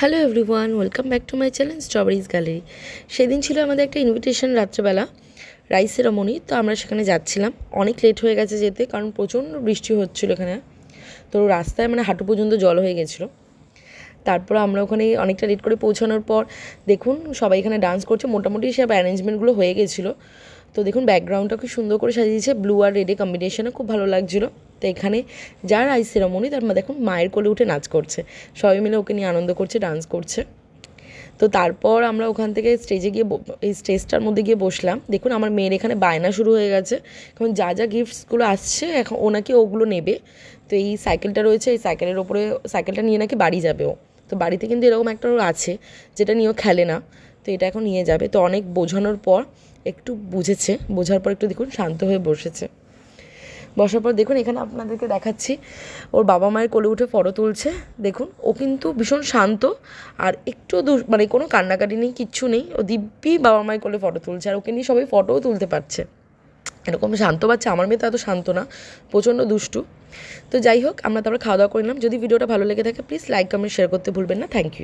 Hello everyone, welcome back to my channel strawberries gallery. সেদিন ছিল আমাদের একটা ইনভিটেশন রাত্রেবেলা, রাইস সেরামনি। তো আমরা সেখানে যাচ্ছিলাম, অনেক লেট হয়ে গেছে যেতে, কারণ প্রচণ্ড বৃষ্টি হচ্ছিলো এখানে। তো রাস্তায় হাঁটু পর্যন্ত জল হয়ে গেছিলো। তারপর আমরা ওখানে অনেকটা লেট করে পৌঁছানোর পর দেখুন সবাই এখানে ডান্স করছে, মোটামুটি সব অ্যারেঞ্জমেন্টগুলো হয়ে গেছিলো। তো দেখুন ব্যাকগ্রাউন্ডটা খুব সুন্দর করে সাজিয়েছে, ব্লু আর রেডে কম্বিনেশনে, খুব ভালো লাগছিলো। তো এখানে যার রাইস সেরামনি তার দেখুন মায়ের কোলে উঠে নাচ করছে, সবাই মিলে ওকে নিয়ে আনন্দ করছে, ডান্স করছে। তো তারপর আমরা ওখান থেকে স্টেজে গিয়ে এই স্টেজটার মধ্যে গিয়ে বসলাম। দেখুন আমার মেয়ের এখানে বায়না শুরু হয়ে গেছে, কারণ যা যা গিফটসগুলো আসছে এখন ও নাকি ওগুলো নেবে। তো এই সাইকেলটা রয়েছে, এই সাইকেলের ওপরে সাইকেলটা নিয়ে নাকি বাড়ি যাবে ও। তো বাড়িতে কিন্তু এরকম একটা আছে যেটা নিয়েও খেলে না, তো এটা এখন নিয়ে যাবে। তো অনেক বোঝানোর পর একটু বুঝেছে, বোঝার পর একটু দেখুন শান্ত হয়ে বসেছে। বসার পর দেখুন এখানে আপনাদেরকে দেখাচ্ছি, ওর বাবা মায়ের কোলে উঠে ফটো তুলছে। দেখুন ও কিন্তু ভীষণ শান্ত, আর একটু কোনো কান্নাকাটি নেই, কিচ্ছু নেই। ও দিব্যি বাবা মায়ের কোলে ফটো তুলছে, আর ওকে নিয়ে সবাই ফটোও তুলতে পারছে। এরকম শান্ত বাচ্চা, আমার মেয়ে তো এত শান্ত না, প্রচণ্ড দুষ্টু। তো যাই হোক, আমরা তারপরে খাওয়া দাওয়া করে নিলাম। যদি ভিডিওটা ভালো লেগে থাকে প্লিজ লাইক কমেন্ট শেয়ার করতে ভুলবেন না। Thank you.